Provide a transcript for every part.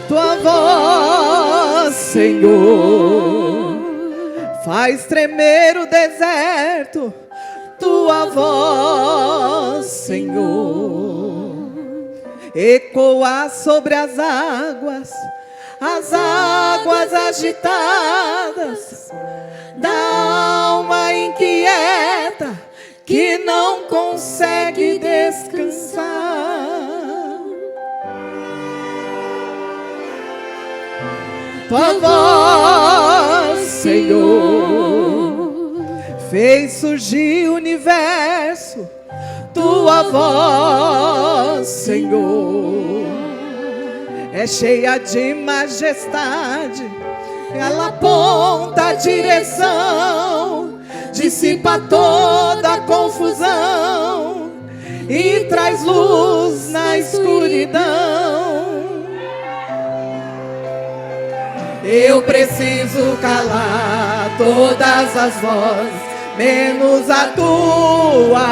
tua voz, Senhor, faz tremer o deserto. Tua voz, Senhor, ecoa sobre as águas agitadas da alma inquieta que não consegue descansar. Tua voz, Senhor, fez surgir o universo. Tua voz, Senhor, é cheia de majestade. Ela aponta a direção, dissipa toda a confusão e traz luz na escuridão. Eu preciso calar todas as vozes, menos a tua.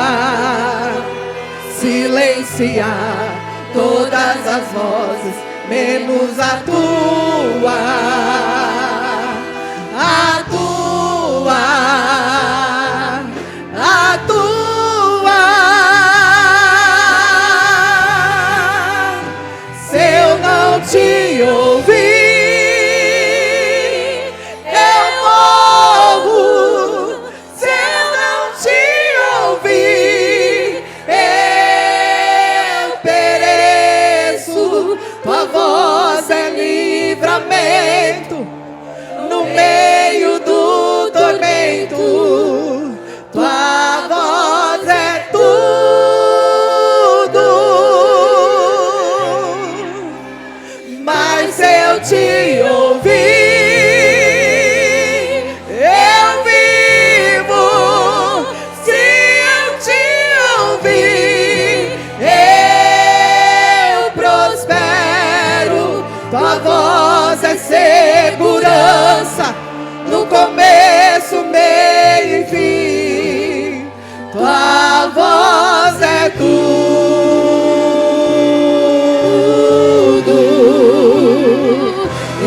Silenciar todas as vozes, menos a tua. A tua. A tua. Se eu não te ouvir, no meio do tormento, tua voz é tudo. Mas se eu te ouvir, eu vivo. Se eu te ouvir, eu prospero. Tua voz é segurança no começo, meio e fim. Tua voz é tudo.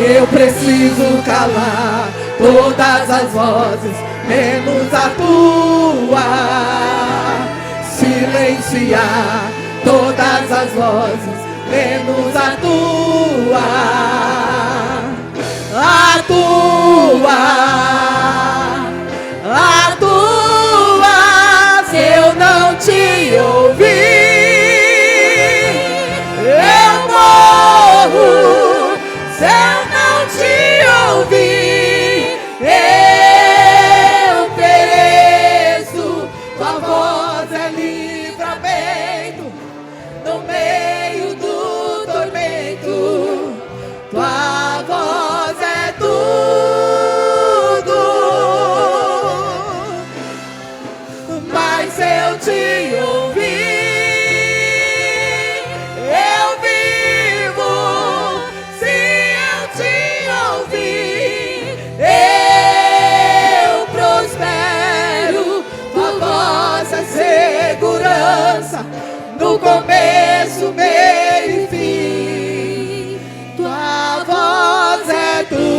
Eu preciso calar todas as vozes, menos a tua. Silenciar todas as vozes, menos a tua. A tua. A tua. Se eu não te ouvir, eu morro. Se eu não te ouvir, eu pereço. Tua voz é livramento no meio do tormento. Tua voz é tudo. Mas se eu te ouvir, eu vivo. Se eu te ouvir, eu prospero. Tua voz é segurança no começo, meio e fim. Tua voz é tudo.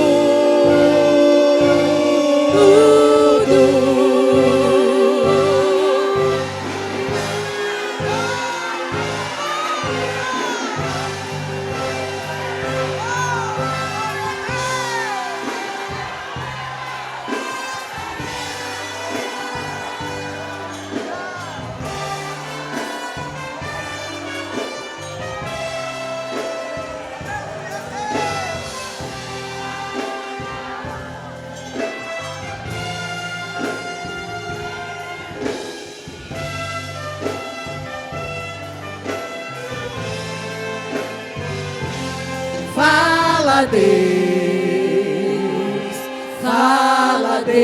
Fala, Deus, fala, Deus,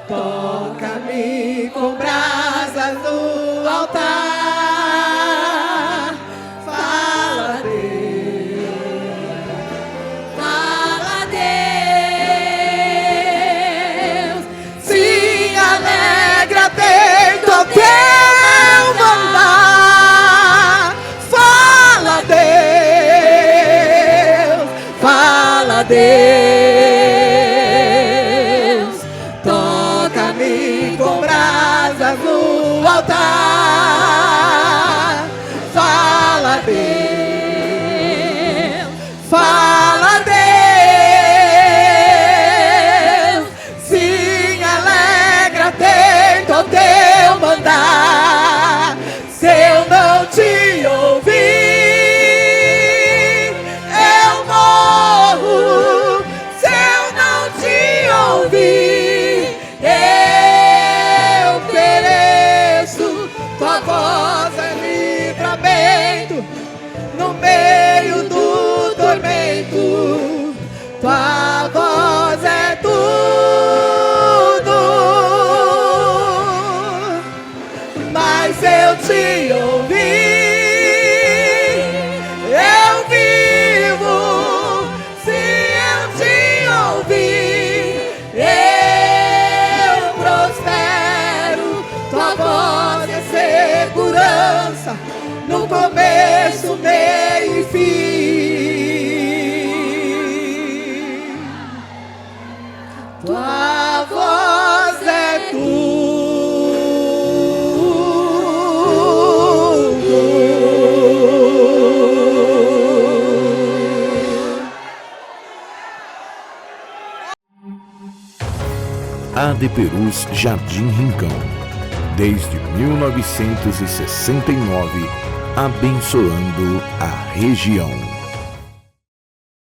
toca-me com brasas no altar. Fala, Deus, fala, Deus, se alegra dentro ao teu mandar. Fala, Deus, toca-me com brasas no altar. Fala, Deus, fala, Deus, sim, alegra, atento ao teu mandar. Se eu não te ouvir, eu morro. Se eu não te ouvir, eu pereço. Tua voz é livramento no meio do tormento. Tua voz é tudo. Mas eu te ouvir, eu vivo. Se eu te ouvir, eu prospero. Tua voz é segurança no começo, meio e fim. Tua voz é tudo. AD Perus Jardim Rincão, desde 1969, abençoando a região.